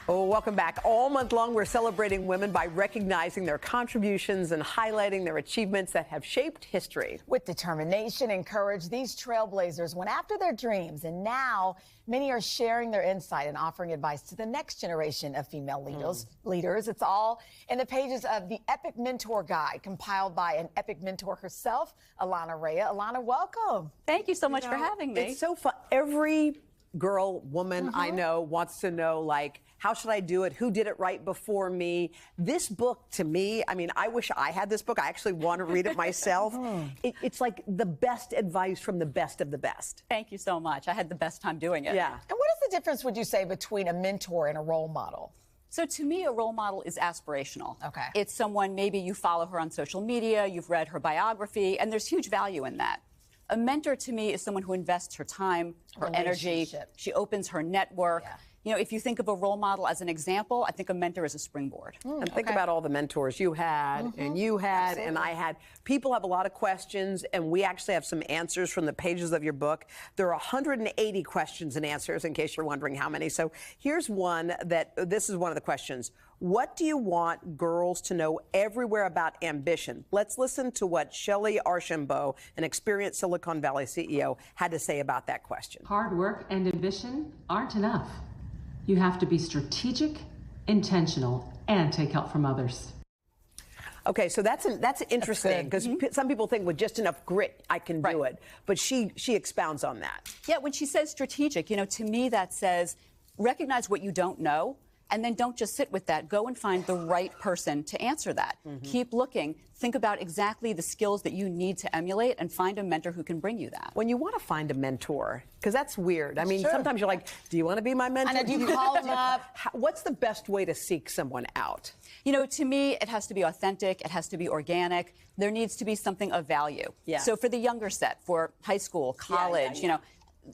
Oh, welcome back. All month long, we're celebrating women by recognizing their contributions and highlighting their achievements that have shaped history. With determination and courage, these trailblazers went after their dreams, and now many are sharing their insight and offering advice to the next generation of female leaders. It's all in the pages of the Epic Mentor Guide, compiled by an epic mentor herself, Illana Raia. Illana, welcome. Thank you so much for having me. It's so fun. Every girl, woman I know wants to know, like, how should I do it? Who did it right before me? This book, to me, I mean, I wish I had this book. I actually want to read it myself. It's like the best advice from the best of the best. Thank you so much. I had the best time doing it. Yeah. And what is the difference, would you say, between a mentor and a role model? So to me, a role model is aspirational. Okay. It's someone, maybe you follow her on social media, you've read her biography, and there's huge value in that. A mentor to me is someone who invests her time, her energy. She opens her network. Yeah. You know, if you think of a role model as an example, I think a mentor is a springboard. And think about all the mentors you had and you had and I had. People have a lot of questions, and we actually have some answers from the pages of your book. There are 180 questions and answers, in case you're wondering how many. So here's one this is one of the questions. What do you want girls to know everywhere about ambition? Let's listen to what Shelley Archambault, an experienced Silicon Valley CEO, had to say about that question. Hard work and ambition aren't enough. You have to be strategic, intentional, and take help from others. Okay, so that's interesting, because some people think with just enough grit I can do it, but she expounds on that. Yeah, when she says strategic, you know, to me that says recognize what you don't know, and then don't just sit with that. Go and find the right person to answer that. Keep looking. Think about exactly the skills that you need to emulate, and find a mentor who can bring you that. When you want to find a mentor, because that's weird. I mean, sometimes you're like, do you want to be my mentor? And do you call them up? What's the best way to seek someone out? You know, to me, it has to be authentic. It has to be organic. There needs to be something of value. Yeah. So for the younger set, for high school, college, you know,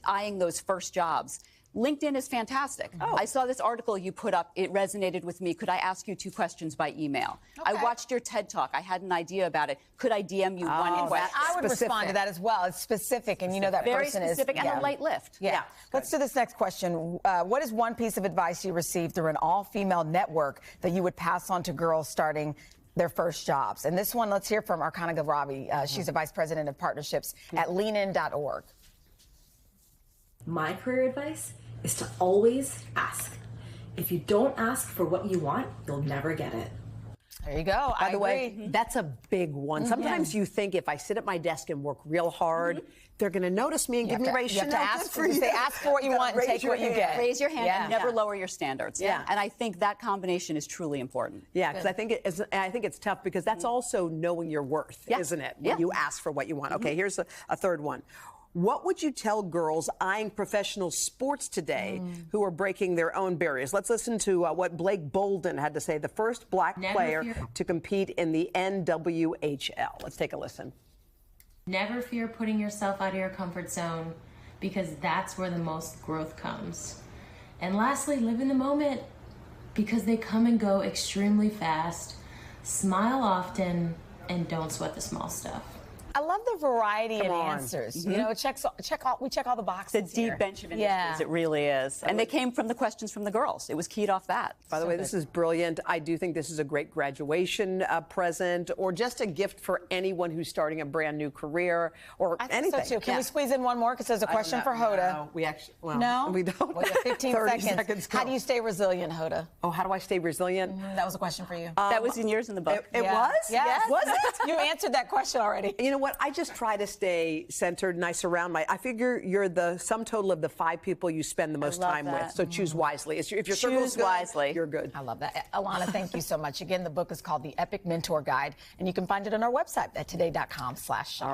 eyeing those first jobs, LinkedIn is fantastic. I saw this article you put up. It resonated with me. Could I ask you 2 questions by email? I watched your TED Talk. I had an idea about it. Could I DM you one question? I would respond to that as well. It's specific, and you know that Very person specific is and a light lift. Yeah. Let's do this next question. What is one piece of advice you received through an all-female network that you would pass on to girls starting their first jobs? And this one, let's hear from Arcana Gavravi. She's a vice president of partnerships at leanin.org. My career advice is to always ask. If you don't ask for what you want, you'll never get it. There you go. By the way, that's a big one. Sometimes you think if I sit at my desk and work real hard, they're going to notice me and give me raise. You have to ask for what you want and take what you get. Raise your hand and never lower your standards. Yeah. And I think that combination is truly important. Yeah, because I think it's tough, because that's also knowing your worth, isn't it? When you ask for what you want. Okay, here's a third one. What would you tell girls eyeing professional sports today who are breaking their own barriers? Let's listen to what Blake Bolden had to say, the first black player to compete in the NWHL. Let's take a listen. Never fear putting yourself out of your comfort zone, because that's where the most growth comes. And lastly, live in the moment, because they come and go extremely fast. Smile often, and don't sweat the small stuff. I love the variety in answers. You know, we check all the boxes. The deep bench of industries, it really is. And they came from the questions from the girls. It was keyed off that. By the way, this is brilliant. I do think this is a great graduation present, or just a gift for anyone who's starting a brand new career, or anything. So too. Can we squeeze in one more? Because there's a question for Hoda. No, we actually, no, we don't. Well, 15 seconds. How do you stay resilient, Hoda? Oh, how do I stay resilient? That was a question for you. That was in yours in the book. It was? Yes. Was it? You answered that question already. You know what? I just try to stay centered, and I surround I figure you're the sum total of the 5 people you spend the most time with. So choose wisely. If your circle's good, wisely, you're good. I love that. Illana, thank you so much. Again, the book is called The Epic Mentor Guide, and you can find it on our website at today.com/shop.